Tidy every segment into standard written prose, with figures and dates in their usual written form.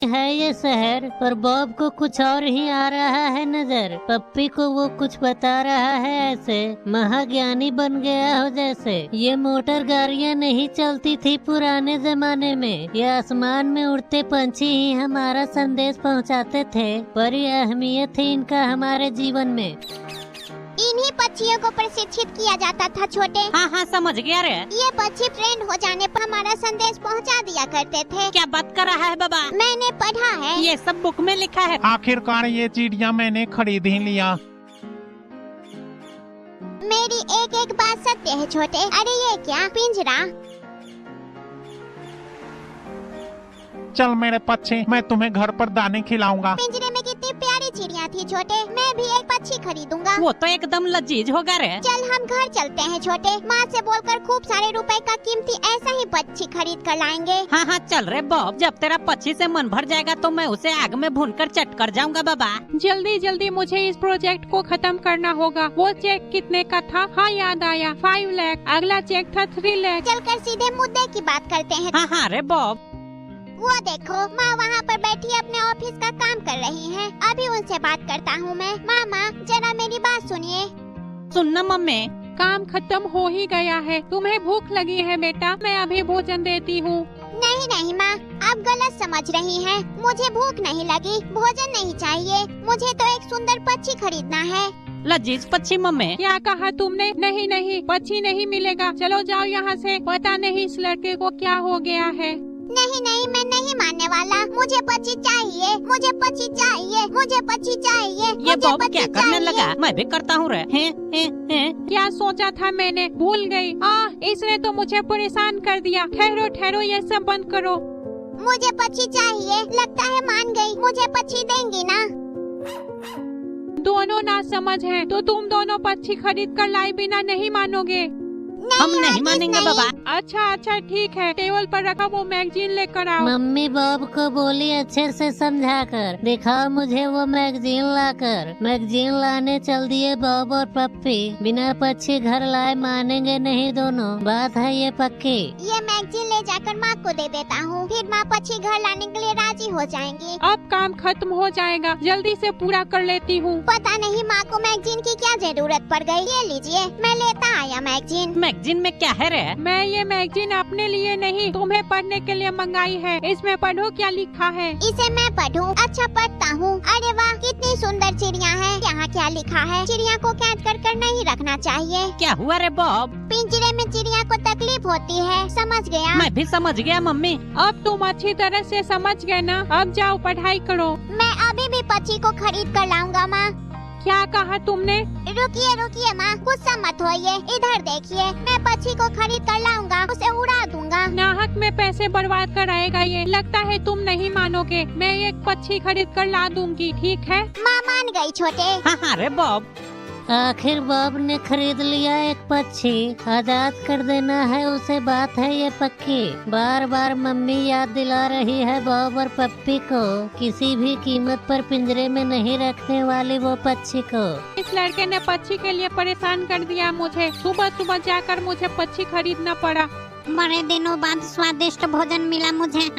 है ये शहर, पर बॉब को कुछ और ही आ रहा है नजर। पप्पी को वो कुछ बता रहा है ऐसे महाज्ञानी बन गया हो जैसे। ये मोटर गाड़ियाँ नहीं चलती थी पुराने जमाने में, ये आसमान में उड़ते पंछी ही हमारा संदेश पहुंचाते थे। बड़ी अहमियत थी इनका हमारे जीवन में। इन्हीं पक्षियों को प्रशिक्षित किया जाता था छोटे। हाँ हाँ समझ गया रे। ये पक्षी ट्रेंड हो जाने पर हमारा संदेश पहुंचा दिया करते थे। क्या बात कर रहा है बाबा? मैंने पढ़ा है, ये सब बुक में लिखा है। आखिरकार ये चिड़िया मैंने खरीद ही लिया। मेरी एक एक बात सत्य है छोटे। अरे ये क्या पिंजरा? चल मेरे पक्षी, मैं तुम्हें घर पर दाने खिलाऊंगा। पिंजरे में कितनी प्यारी चिड़िया थी छोटे, मैं भी एक पक्षी खरीदूंगा। वो तो एकदम लजीज होगा रे। चल हम घर चलते हैं छोटे, माँ से बोलकर खूब सारे रुपए का कीमती ऐसा ही पक्षी खरीद कर लाएंगे। हाँ हाँ चल रे बॉब, जब तेरा पक्षी से मन भर जाएगा तो मैं उसे आग में भूनकर चट कर जाऊंगा बाबा। जल्दी जल्दी मुझे इस प्रोजेक्ट को खत्म करना होगा। वो चेक कितने का था? हाँ याद आया, 5 लाख। अगला चेक था 3 लाख। चलकर सीधे मुद्दे की बात करते हैं। हाँ हाँ रे बॉब। वो देखो माँ वहाँ पर बैठी अपने ऑफिस का काम कर रही हैं। अभी उनसे बात करता हूँ मैं। मामा जरा मेरी बात सुनिए। सुनना मम्मी, काम खत्म हो ही गया है। तुम्हें भूख लगी है बेटा? मैं अभी भोजन देती हूँ। नहीं नहीं माँ, आप गलत समझ रही हैं। मुझे भूख नहीं लगी, भोजन नहीं चाहिए। मुझे तो एक सुंदर पक्षी खरीदना है। लजीज पक्षी मम्मी। क्या कहा तुमने? नहीं नहीं, पक्षी नहीं मिलेगा। चलो जाओ यहाँ से। पता नहीं इस लड़के को क्या हो गया है। नहीं नहीं, मैं नहीं मानने वाला। मुझे पक्षी चाहिए, मुझे पक्षी चाहिए, मुझे पक्षी चाहिए। ये बॉब क्या करने लगा? मैं भी करता हूँ रे। हैं? क्या सोचा था मैंने? भूल गई। इसने तो मुझे परेशान कर दिया। ठहरो ठहरो, ये सब बंद करो। मुझे पक्षी चाहिए। लगता है मान गई। मुझे पक्षी देंगी ना? दोनों ना समझ हैं, तो तुम दोनों पक्षी खरीद कर लाए बिना नहीं मानोगे। हम नहीं मानेंगे बाबा। अच्छा अच्छा ठीक है, टेबल पर रखा वो मैगजीन लेकर आओ। मम्मी बॉब को बोली अच्छे से समझाकर, दिखाओ मुझे वो मैगजीन लाकर। मैगजीन लाने चल दिए बॉब और पप्पी। बिना पक्षी घर लाए मानेंगे नहीं दोनों, बात है ये पक्की। ये मैगजीन ले जाकर माँ को दे देता हूँ, फिर माँ पक्षी घर लाने के लिए राजी हो जाएंगी। अब काम खत्म हो जाएगा, जल्दी से पूरा कर लेती हूँ। पता नहीं माँ को मैगजीन की क्या जरूरत पड़ गई। ये लीजिए, मैं लेता आया मैगजीन। मैगजीन में क्या है रे? मैं ये मैगजीन अपने लिए नहीं, तुम्हें पढ़ने के लिए मंगाई है। इसमें पढ़ो क्या लिखा है। इसे मैं पढ़ूं? अच्छा पढ़ता हूँ। अरे वाह, कितनी सुंदर चिड़िया है। यहाँ क्या लिखा है? चिड़िया को कैद कर नहीं रखना चाहिए। क्या हुआ रे बॉब? पिंजरे में चिड़िया को तकलीफ होती है। समझ गया? मैं भी समझ गया मम्मी। अब तुम अच्छी तरह से समझ गए ना? अब जाओ पढ़ाई करो। मैं अभी भी पक्षी को खरीद कर लाऊंगा माँ। क्या कहा तुमने? रुकिए रुकिए माँ, गुस्सा मत होइए। इधर देखिए, मैं पक्षी को खरीद कर लाऊंगा, उसे उड़ा दूंगा। नाहक में पैसे बर्बाद कर आएगा ये। लगता है तुम नहीं मानोगे। मैं एक पक्षी खरीद कर ला दूंगी, ठीक है? माँ मान गई छोटे। हाँ हाँ रे बॉब। आखिर बॉब ने खरीद लिया एक पक्षी। आजाद कर देना है उसे, बात है ये पक्की। बार बार मम्मी याद दिला रही है बॉब और पप्पी को, किसी भी कीमत पर पिंजरे में नहीं रखने वाली वो पक्षी को। इस लड़के ने पक्षी के लिए परेशान कर दिया मुझे। सुबह सुबह जाकर मुझे पक्षी खरीदना पड़ा। बड़े दिनों बाद स्वादिष्ट भोजन मिला मुझे।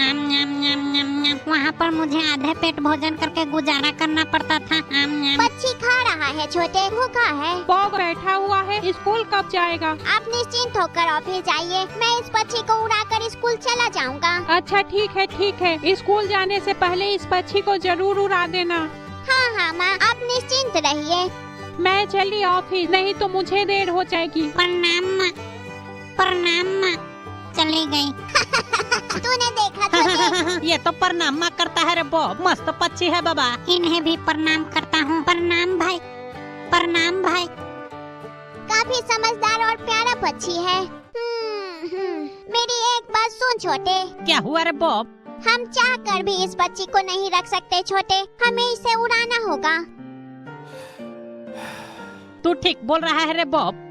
वहाँ पर मुझे आधे पेट भोजन करके गुजारा करना पड़ता था। पक्षी खा रहा है छोटे, भूखा है। बॉब बैठा हुआ है। स्कूल कब जाएगा? आप निश्चिंत होकर ऑफिस जाइए, मैं इस पक्षी को उड़ाकर स्कूल चला जाऊंगा। अच्छा ठीक है। स्कूल जाने से पहले इस पक्षी को जरूर उड़ा देना। हाँ हाँ माँ, आप निश्चिंत रहिए। मैं चली ऑफिस, नहीं तो मुझे देर हो जाएगी। प्रणाम प्रणाम, चली गई। तूने देखा छोटे? ये तो प्रणाम करता है रे बॉब। मस्त पक्षी है बाबा। इन्हें भी प्रणाम करता हूँ। प्रणाम भाई, प्रणाम भाई। काफी समझदार और प्यारा पक्षी है। मेरी एक बात सुन छोटे। क्या हुआ रे बॉब? हम चाह कर भी इस पक्षी को नहीं रख सकते छोटे, हमें इसे उड़ाना होगा। तू ठीक बोल रहा है रे बॉब।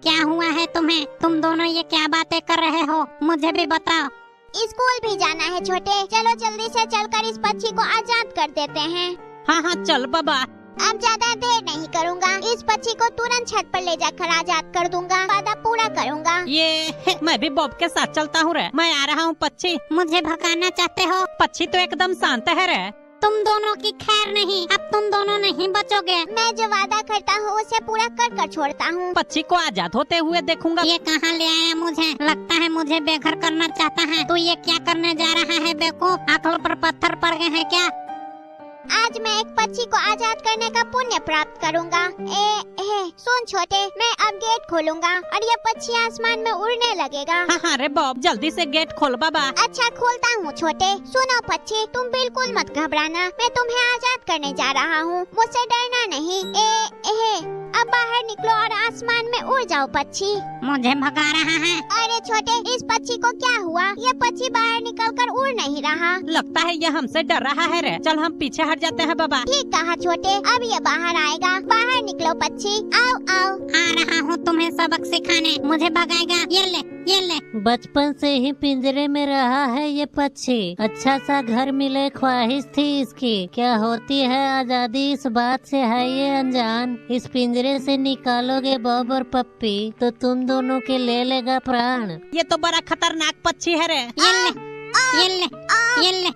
क्या हुआ है तुम्हें? तुम दोनों ये क्या बातें कर रहे हो? मुझे भी बताओ। स्कूल भी जाना है छोटे, चलो जल्दी से चलकर इस पक्षी को आजाद कर देते हैं। हाँ हाँ चल बाबा। अब ज्यादा देर नहीं करूँगा, इस पक्षी को तुरंत छत पर ले जाकर आजाद कर दूंगा, वादा पूरा करूँगा। ये मैं भी बॉब के साथ चलता हूँ रे। मैं आ रहा हूँ पक्षी। मुझे भगाना चाहते हो? पक्षी तो एकदम शांत है रे। तुम दोनों की खैर नहीं, अब तुम दोनों नहीं बचोगे। मैं जो वादा करता हूँ उसे पूरा कर कर छोड़ता हूँ। पक्षी को आजाद होते हुए देखूंगा। ये कहाँ ले आया मुझे? लगता है मुझे बेघर करना चाहता है। तू ये क्या करने जा रहा है बेवकूफ? अकल पर पत्थर पड़ गए हैं क्या? आज मैं एक पक्षी को आजाद करने का पुण्य प्राप्त करूँगा। सुन छोटे, मैं अब गेट खोलूँगा और ये पक्षी आसमान में उड़ने लगेगा। हाँ रे बॉब, जल्दी से गेट खोल बाबा। अच्छा खोलता हूँ छोटे। सुनो पक्षी, तुम बिल्कुल मत घबराना, मैं तुम्हें आजाद करने जा रहा हूँ, मुझसे डरना नहीं। अब बाहर निकलो और आसमान में उड़ जाओ पक्षी। मुझे भगा रहा है। अरे छोटे, इस पक्षी को क्या हुआ? ये पक्षी बाहर निकलकर उड़ नहीं रहा। लगता है ये हमसे डर रहा है रे। चल हम पीछे हट जाते हैं बाबा। ठीक कहा छोटे, अब ये बाहर आएगा। बाहर निकलो पक्षी, आओ आओ। आ रहा हूँ तुम्हें सबक सिखाने। मुझे भगाएगा? ये ले, ये ले। बचपन से ही पिंजरे में रहा है ये पक्षी। अच्छा सा घर मिले ख्वाहिश थी इसकी। क्या होती है आजादी, इस बात से है ये अनजान। इस पिंजरे से निकालोगे बॉब और पप्पी तो तुम दोनों के ले लेगा प्राण। ये तो बड़ा खतरनाक पक्षी है रे। ये ले, ये ले, ये ले,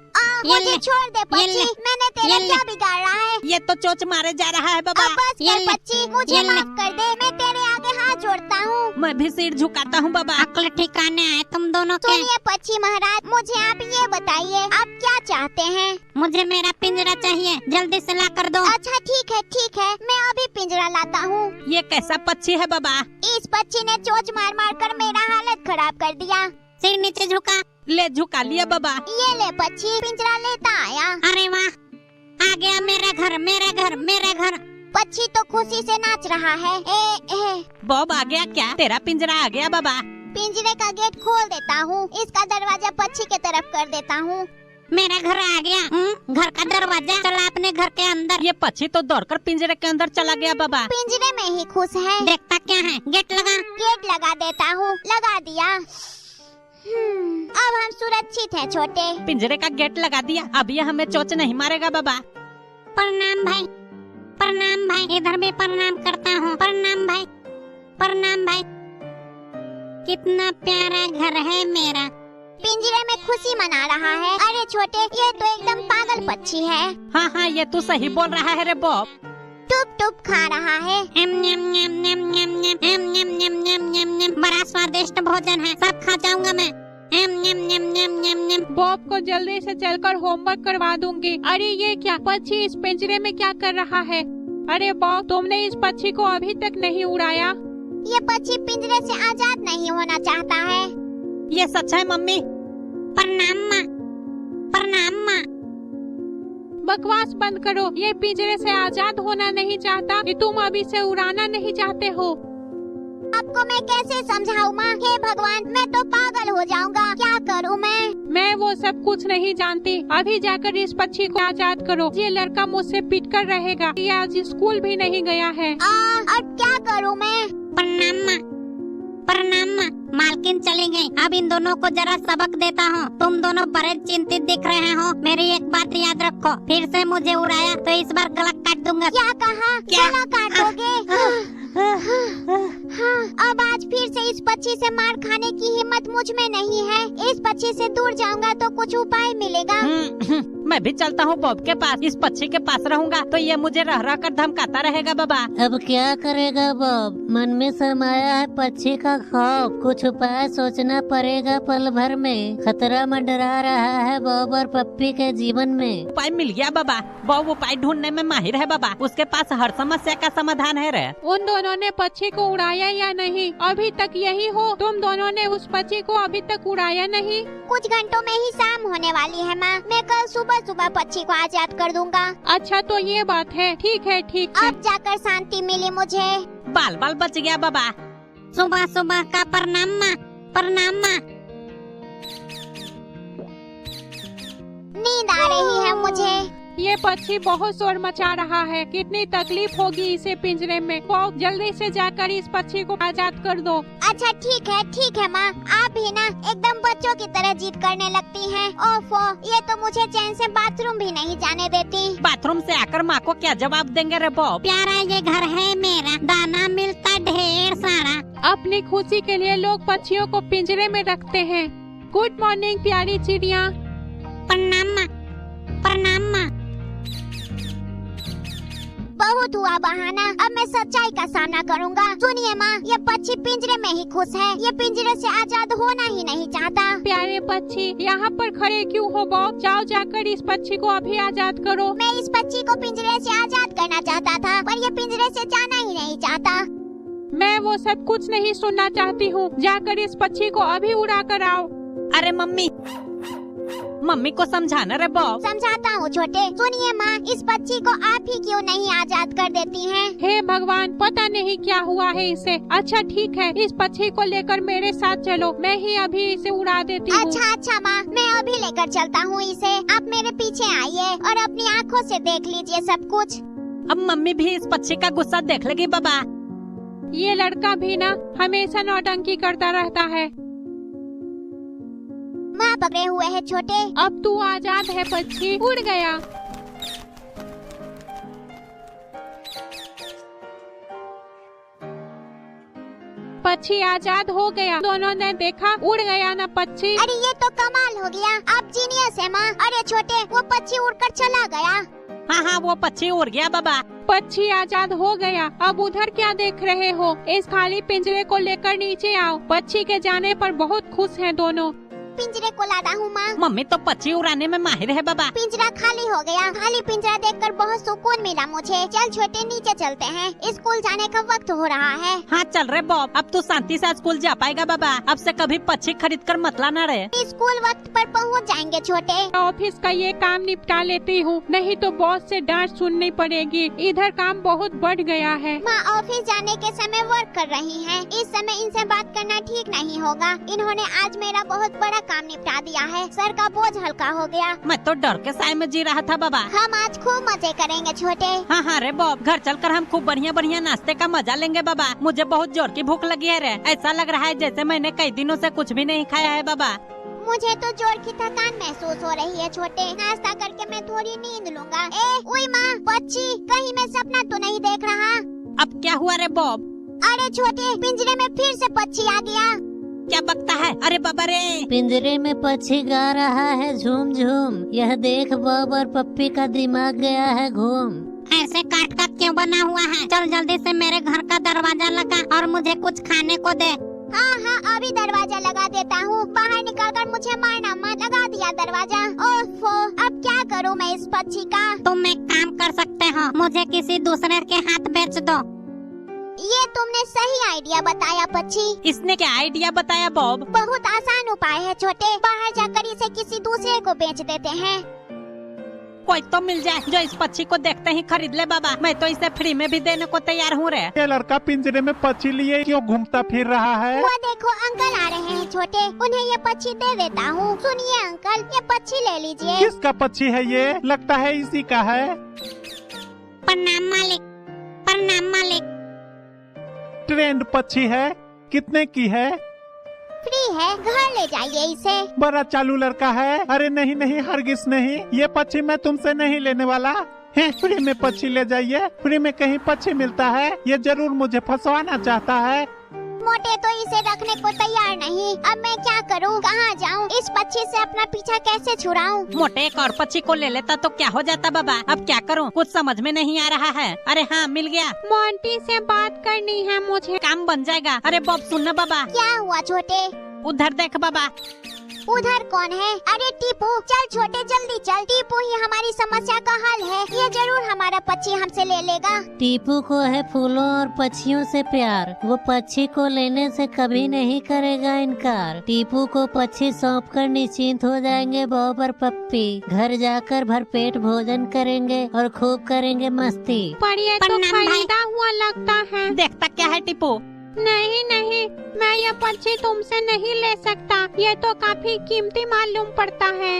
मुझे छोड़ दे पक्षी, मैंने तेरा क्या बिगाड़ रहा है? ये तो चोच मारे जा रहा है बाबा। अब बस कर पक्षी, मुझे माफ कर दे, मैं तेरे आगे हाथ जोड़ता हूँ। मैं भी सिर झुकाता हूँ बाबा। अकल ठिकाने आए तुम दोनों के। सुनिए पक्षी महाराज, मुझे आप ये बताइए, आप क्या चाहते हैं? मुझे मेरा पिंजरा चाहिए, जल्दी से ला कर दो। अच्छा ठीक है, मैं अभी पिंजरा लाता हूँ। ये कैसा पक्षी है बाबा? इस पक्षी ने चोच मार मार कर मेरा हालत खराब कर दिया। सिर नीचे झुका। ले झुका लिया बाबा। ये ले पक्षी, पिंजरा लेता आया। अरे वाह, आ गया मेरा घर, मेरा घर, मेरा घर। पक्षी तो खुशी से नाच रहा है। बॉब आ गया क्या? तेरा पिंजरा आ गया बाबा। पिंजरे का गेट खोल देता हूँ, इसका दरवाजा पक्षी के तरफ कर देता हूँ। मेरा घर आ गया। घर का दरवाजा। चला अपने घर के अंदर। ये पक्षी तो दौड़कर पिंजरे के अंदर चला गया बाबा। पिंजरे में ही खुश है। देखता क्या है? गेट लगा। गेट लगा देता हूँ। लगा दिया। अब हम सुरक्षित हैं छोटे। पिंजरे का गेट लगा दिया, अब ये हमें चोच नहीं मारेगा बाबा। प्रणाम भाई, प्रणाम भाई। इधर भी प्रणाम करता हूँ। प्रणाम भाई, प्रणाम भाई। कितना प्यारा घर है मेरा। पिंजरे में खुशी मना रहा है। अरे छोटे, ये तो एकदम पागल पक्षी है। हाँ ये तू सही बोल रहा है रे बॉब। टुप टुप खा रहा है। बड़ा स्वादिष्ट भोजन है, सब खा जाऊंगा मैं। बॉब को जल्दी से चलकर होमवर्क करवा दूंगी। अरे ये क्या पक्षी इस पिंजरे में क्या कर रहा है? अरे बॉब, तुमने इस पक्षी को अभी तक नहीं उड़ाया। ये पक्षी पिंजरे से आजाद नहीं होना चाहता है। ये सच है मम्मी। प्रणाम माँ, प्रणाम माँ। बकवास बंद करो। ये पिंजरे से आजाद होना नहीं चाहता कि तुम अभी से उड़ाना नहीं चाहते हो। आपको मैं कैसे समझाऊं माँ? हे भगवान, मैं तो पागल हो जाऊंगा। क्या करूं मैं वो सब कुछ नहीं जानती। अभी जाकर इस पक्षी को आजाद करो। ये लड़का मुझसे पिट कर रहेगा। ये आज स्कूल भी नहीं गया है। अब क्या करूं मैं? प्रणाम माँ, प्रणाम माँ। मालकिन चली गई। अब इन दोनों को जरा सबक देता हूँ। तुम दोनों बड़े चिंतित दिख रहे हो। मेरी एक बात याद रखो, फिर से मुझे उड़ाया तो इस बार गला काट दूंगा। क्या कहा? गला काटोगे? अब आज फिर से इस पक्षी से मार खाने की हिम्मत मुझ में नहीं है। इस पक्षी से दूर जाऊंगा तो कुछ उपाय मिलेगा। मैं भी चलता हूँ बॉब के पास। इस पक्षी के पास रहूंगा तो ये मुझे रह रह कर धमकाता रहेगा बाबा। अब क्या करेगा बॉब? मन में समाया है पक्षी का खौफ। कुछ उपाय सोचना पड़ेगा पल भर में। खतरा मंडरा रहा है बॉब और पप्पी के जीवन में। उपाय मिल गया बाबा। बॉब उपाय ढूंढने में माहिर है बाबा। उसके पास हर समस्या का समाधान है रे। उन दोनों ने पक्षी को उड़ाया या नहीं? अभी तक यही हो? तुम दोनों ने उस पक्षी को अभी तक उड़ाया नहीं? कुछ घंटों में ही शाम होने वाली है माँ। मैं कल सुबह सुबह पक्षी को आजाद कर दूंगा। अच्छा तो ये बात है। ठीक है, ठीक है। अब जाकर शांति मिली मुझे। बाल बाल बच गया बाबा। सुबह सुबह का प्रणाम माँ, प्रणाम माँ। नींद आ रही है मुझे। ये पक्षी बहुत शोर मचा रहा है। कितनी तकलीफ होगी इसे पिंजरे में। बॉब जल्दी से जाकर इस पक्षी को आजाद कर दो। अच्छा ठीक है माँ। आप भी ना एकदम बच्चों की तरह जिद करने लगती हैं। ओफो, ये तो मुझे चैन से बाथरूम भी नहीं जाने देती। बाथरूम से आकर माँ को क्या जवाब देंगे रे बॉब? प्यारा ये घर है मेरा, दाना मिलता ढेर सारा। अपनी खुशी के लिए लोग पक्षियों को पिंजरे में रखते हैं। गुड मॉर्निंग प्यारी चिड़िया। प्रणाम माँ, प्रणाम माँ। बहुत हुआ बहाना, अब मैं सच्चाई का सामना करूंगा। सुनिए माँ, ये पक्षी पिंजरे में ही खुश है, ये पिंजरे से आजाद होना ही नहीं चाहता। प्यारे पक्षी यहाँ पर खड़े क्यों हो बॉब? जाओ जाकर इस पक्षी को अभी आजाद करो। मैं इस पक्षी को पिंजरे से आजाद करना चाहता था, पर ये पिंजरे से जाना ही नहीं चाहता। मैं वो सब कुछ नहीं सुनना चाहती हूँ। जाकर इस पक्षी को अभी उड़ा कर आओ। अरे मम्मी, मम्मी को समझाना रे बॉब। समझाता हूँ छोटे। सुनिए माँ, इस पक्षी को आप ही क्यों नहीं आजाद कर देती हैं? हे भगवान, पता नहीं क्या हुआ है इसे। अच्छा ठीक है, इस पक्षी को लेकर मेरे साथ चलो, मैं ही अभी इसे उड़ा देती हूँ। अच्छा माँ, मैं अभी लेकर चलता हूँ इसे। आप मेरे पीछे आइए और अपनी आँखों से देख लीजिए सब कुछ। अब मम्मी भी इस पक्षी का गुस्सा देख लेगी बाबा। ये लड़का भी ना हमेशा नौटंकी करता रहता है। माँ पकड़े हुए है छोटे। अब तू आजाद है पक्षी, उड़ गया। पक्षी आजाद हो गया। दोनों ने देखा, उड़ गया ना पक्षी। अरे ये तो कमाल हो गया, आप जीनियस है माँ। अरे छोटे, वो पक्षी उड़कर चला गया। हाँ, वो पक्षी उड़ गया बाबा। पक्षी आजाद हो गया। अब उधर क्या देख रहे हो? इस खाली पिंजरे को लेकर नीचे आओ। पक्षी के जाने पर बहुत खुश हैं दोनों। पिंजरे को लाता हूँ माँ। मम्मी तो पक्षी उड़ाने में माहिर है बाबा। पिंजरा खाली हो गया। खाली पिंजरा देखकर बहुत सुकून मिला मुझे। चल छोटे, नीचे चलते हैं, स्कूल जाने का वक्त हो रहा है। हाँ चल रहे बॉब, अब तू शांति से स्कूल जा पाएगा बाबा। अब से कभी पक्षी खरीद कर मत लाना रे। स्कूल वक्त पर पहुँच जाएंगे छोटे। ऑफिस का ये काम निपटा लेती हूँ, नहीं तो बॉस से डांट सुननी पड़ेगी। इधर काम बहुत बढ़ गया है। माँ ऑफिस जाने के समय वर्क कर रही हैं। इस समय इनसे बात करना ठीक नहीं होगा। इन्होंने आज मेरा बहुत बड़ा काम निपटा दिया है। सर का बोझ हल्का हो गया। मैं तो डर के साए में जी रहा था बाबा। हम आज खूब मजे करेंगे छोटे। हाँ रे बॉब, घर चलकर हम खूब बढ़िया नाश्ते का मजा लेंगे बाबा। मुझे बहुत जोर की भूख लगी है रे। ऐसा लग रहा है जैसे मैंने कई दिनों से कुछ भी नहीं खाया है बाबा। मुझे तो जोर की थकान महसूस हो रही है छोटे। नाश्ता करके मैं थोड़ी नींद लूंगा। उई माँ, पक्षी, कहीं मैं सपना तो नहीं देख रहा? अब क्या हुआ रे बॉब? अरे छोटे, पिंजरे में फिर से पक्षी आ गया। क्या बकता है? अरे बाबा रे, पिंजरे में पक्षी गा रहा है झूम झूम। यह देख बॉब और पप्पी का दिमाग गया है घूम। ऐसे काट काट क्यों बना हुआ है? चल जल्दी से मेरे घर का दरवाजा लगा और मुझे कुछ खाने को दे। हाँ, अभी दरवाजा लगा देता हूँ। बाहर निकलकर मुझे मारना मत। लगा दिया दरवाजा। ओफो, अब क्या करूँ मैं इस पक्षी का? तुम एक काम कर सकते हो, मुझे किसी दूसरे के हाथ बेच दो। ये तुमने सही आइडिया बताया पक्षी। इसने क्या आइडिया बताया बॉब? बहुत आसान उपाय है छोटे। बाहर जाकर इसे किसी दूसरे को बेच देते हैं। कोई तो मिल जाए जो इस पक्षी को देखते ही खरीद ले बाबा। मैं तो इसे फ्री में भी देने को तैयार हूँ रे। ये लड़का पिंजरे में पक्षी लिए क्यों घूमता फिर रहा है? वो देखो अंकल आ रहे हैं छोटे, उन्हें ये पक्षी दे देता हूँ। सुनिए अंकल, ये पक्षी ले लीजिए। किसका पक्षी है ये? लगता है इसी का है। प्रणाम मालिक, प्रणाम मालिक। ट्रेंड पक्षी है। कितने की है? फ्री है, घर ले जाइए इसे। बड़ा चालू लड़का है। अरे नहीं, हरगिज नहीं, ये पक्षी मैं तुमसे नहीं लेने वाला है। फ्री में पक्षी ले जाइए। फ्री में कहीं पक्षी मिलता है? ये जरूर मुझे फंसवाना चाहता है। मोटे तो इसे रखने को तैयार नहीं। अब मैं क्या करूं? कहां जाऊं? इस पक्षी से अपना पीछा कैसे छुड़ाऊं? मोटे एक और पक्षी को ले लेता तो क्या हो जाता बाबा। अब क्या करूं, कुछ समझ में नहीं आ रहा है। अरे हाँ, मिल गया। मोंटी से बात करनी है मुझे। काम बन जाएगा। अरे बॉब सुनना बाबा। क्या हुआ छोटे? उधर देख बाबा। उधर कौन है? अरे टीपू, चल छोटे जल्दी चल। टीपू ही हमारी समस्या का हल है। ये जरूर हमारा पक्षी हमसे ले लेगा। टीपू को है फूलों और पक्षियों से प्यार। वो पक्षी को लेने से कभी नहीं करेगा इनकार। टीपू को पक्षी सौंप कर निश्चिंत हो जाएंगे बॉब और पप्पी। घर जाकर भरपेट भोजन करेंगे और खूब करेंगे मस्ती। पर ये तो प्रणाम भाई। खरीदा हुआ लगता है। देखता क्या है टीपू? नहीं, मैं ये पक्षी तुमसे नहीं ले सकता। ये तो काफी कीमती मालूम पड़ता है।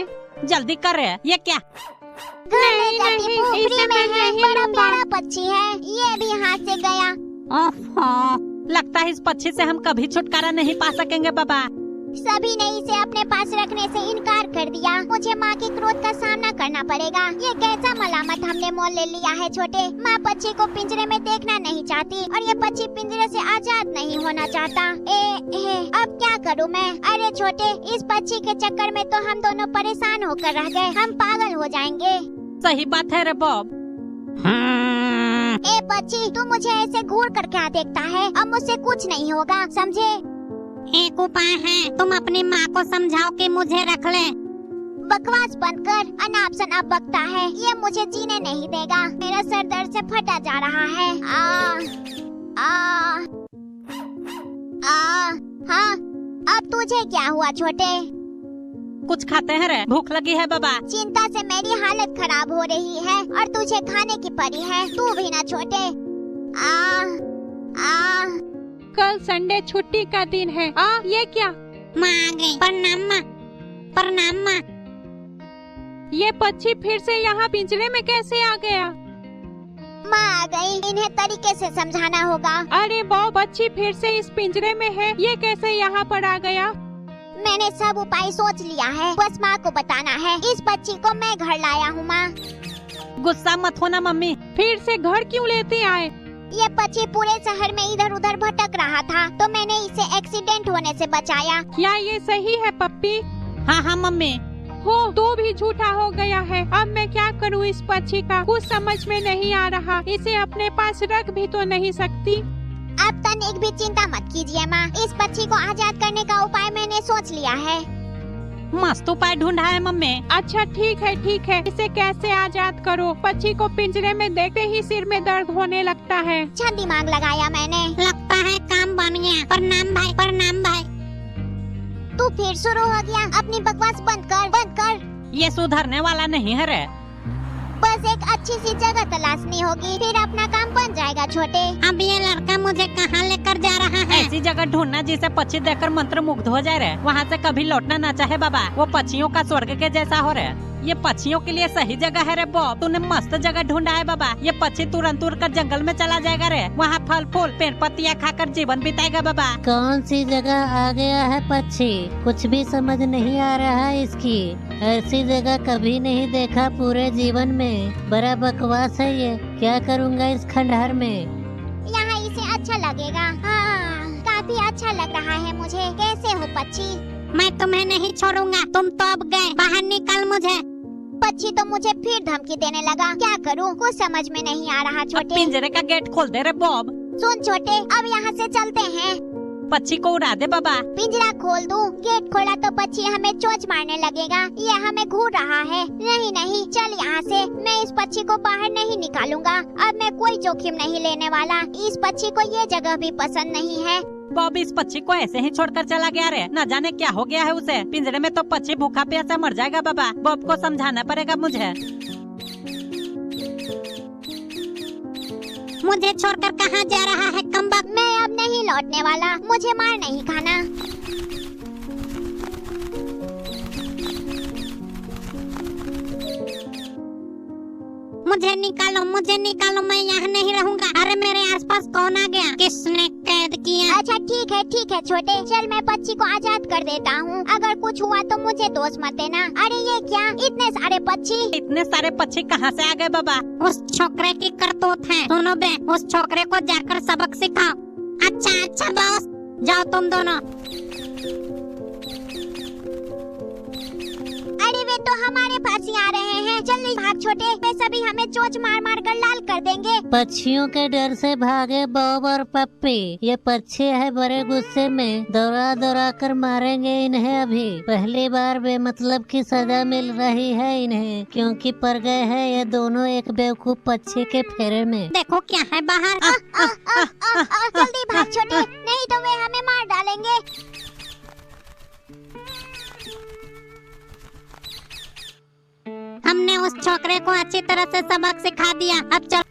जल्दी कर रहे। ये क्या? घर ले जा नहीं, टीपू, इसे फ्री में मैं है। नहीं बड़ा लूंगा। प्यारा पक्षी है। ये भी हाथ से गया। ओहो, लगता है इस पक्षी से हम कभी छुटकारा नहीं पा सकेंगे बाबा। सभी ने इसे अपने पास रखने से इनकार कर दिया। मुझे माँ के क्रोध का सामना करना पड़ेगा। ये कैसा मलामत हमने मोल ले लिया है छोटे। माँ पक्षी को पिंजरे में देखना नहीं चाहती और ये पक्षी पिंजरे से आजाद नहीं होना चाहता। अब क्या करूँ मैं? अरे छोटे, इस पक्षी के चक्कर में तो हम दोनों परेशान होकर रह गए। हम पागल हो जाएंगे। सही बात है रे बॉब। ए पक्षी, तू मुझे ऐसे घूर कर क्या देखता है? अब मुझसे कुछ नहीं होगा, समझे? एक उपाय है, तुम अपनी माँ को समझाओ कि मुझे रख ले। बकवास बंद कर, अनाप शनाप बकता है। ये मुझे जीने नहीं देगा। मेरा सर दर्द से फटा जा रहा है। हाँ, अब तुझे क्या हुआ छोटे? कुछ खाते हैं रे, भूख लगी है बाबा। चिंता से मेरी हालत खराब हो रही है और तुझे खाने की पड़ी है। तू भी ना छोटे। कल संडे छुट्टी का दिन है। ये क्या? माँ आ गई। प्रणाम माँ। प्रणाम माँ। ये पक्षी फिर से यहाँ पिंजरे में कैसे आ गया? माँ आ गई, इन्हें तरीके से समझाना होगा। अरे बॉब, पक्षी फिर से इस पिंजरे में है। ये कैसे यहाँ पर आ गया? मैंने सब उपाय सोच लिया है, बस माँ को बताना है। इस पक्षी को मैं घर लाया हूँ माँ। गुस्सा मत होना मम्मी। फिर से घर क्यों लेते आए? ये पक्षी पूरे शहर में इधर उधर भटक रहा था, तो मैंने इसे एक्सीडेंट होने से बचाया। क्या ये सही है पप्पी? हाँ मम्मी। हो तो भी झूठा हो गया है। अब मैं क्या करूँ इस पक्षी का? कुछ समझ में नहीं आ रहा। इसे अपने पास रख भी तो नहीं सकती। अब तनिक भी चिंता मत कीजिए माँ। इस पक्षी को आजाद करने का उपाय मैंने सोच लिया है। मस्त उपाय ढूंढा है मम्मी। अच्छा ठीक है। इसे कैसे आजाद करो? पक्षी को पिंजरे में देखते ही सिर में दर्द होने लगता है। अच्छा दिमाग लगाया मैंने। लगता है काम बन गया। प्रणाम भाई। प्रणाम भाई। तू फिर शुरू हो गया। अपनी बकवास बंद कर। ये सुधरने वाला नहीं है रे। बस एक अच्छी सी जगह तलाशनी होगी, फिर अपना काम बन जाएगा छोटे। अब ये लड़का मुझे कहाँ लेकर जा रहा है? ऐसी जगह ढूंढना जिसे पक्षी देखकर मंत्र मुग्ध हो जाए रे। वहाँ से कभी लौटना ना चाहे बाबा। वो पक्षियों का स्वर्ग के जैसा हो रे। ये पक्षियों के लिए सही जगह है रे बॉब। तूने मस्त जगह ढूंढा है बाबा। ये पक्षी तुरंत उड़कर जंगल में चला जाएगा रे। वहाँ फल फूल पेड़ पत्तियाँ खाकर जीवन बिताएगा बाबा। कौन सी जगह आ गया है पक्षी? कुछ भी समझ नहीं आ रहा है इसकी। ऐसी जगह कभी नहीं देखा पूरे जीवन में। बड़ा बकवास है ये। क्या करूँगा इस खंडहर में? यहाँ इसे अच्छा लगेगा। काफी अच्छा लग रहा है मुझे। कैसे हो पक्षी? मैं तुम्हें नहीं छोड़ूंगा। तुम तो अब गए। बाहर निकाल मुझे। पक्षी तो मुझे फिर धमकी देने लगा। क्या करूँ? कुछ समझ में नहीं आ रहा छोटे। पिंजरे का गेट खोल दे रे बॉब। सुन छोटे, अब यहाँ से चलते हैं। पक्षी को उड़ा दे बाबा। पिंजरा खोल दूं? गेट खोला तो पक्षी हमें चोंच मारने लगेगा। ये हमें घूर रहा है। नहीं, चल यहाँ से। मैं इस पक्षी को बाहर नहीं निकालूंगा। अब मैं कोई जोखिम नहीं लेने वाला। इस पक्षी को ये जगह भी पसंद नहीं है। बॉब इस पक्षी को ऐसे ही छोड़कर चला गया रे। न जाने क्या हो गया है उसे। पिंजरे में तो पक्षी भूखा प्यासा मर जाएगा बाबा। बॉब को समझाना पड़ेगा मुझे। मुझे छोड़कर कहाँ जा रहा है कमबख्त? मैं अब नहीं लौटने वाला। मुझे मार नहीं खाना। मुझे निकालो। मैं यहाँ नहीं रहूँगा। अरे मेरे आसपास कौन आ गया? किसने कैद किया? अच्छा ठीक है छोटे, चल मैं पक्षी को आजाद कर देता हूँ। अगर कुछ हुआ तो मुझे दोष मत देना। अरे ये क्या, इतने सारे पक्षी? इतने सारे पक्षी कहाँ से आ गए बाबा? उस छोकरे की करतूत है। सुनो बे, उस छोकरे को जाकर सबक सिखाओ। अच्छा बॉस, जाओ तुम दोनों। अरे वे तो हमारे पास ही आ रहे हैं। जल्दी भाग छोटे, वे सभी हमें चोंच मार कर लाल कर देंगे। पक्षियों के डर से भागे बॉब और पप्पी। ये पक्षी है बड़े गुस्से में। दौड़ा कर मारेंगे इन्हें अभी। पहली बार बेमतलब की सजा मिल रही है इन्हें, क्योंकि पड़ गए हैं ये दोनों एक बेवकूफ पक्षी के फेरे में। देखो क्या है बाहर। जल्दी भाग छोटे, नहीं तो वे हमें मार डालेंगे। हमने उस छोकरे को अच्छी तरह से सबक सिखा दिया। अब चलो।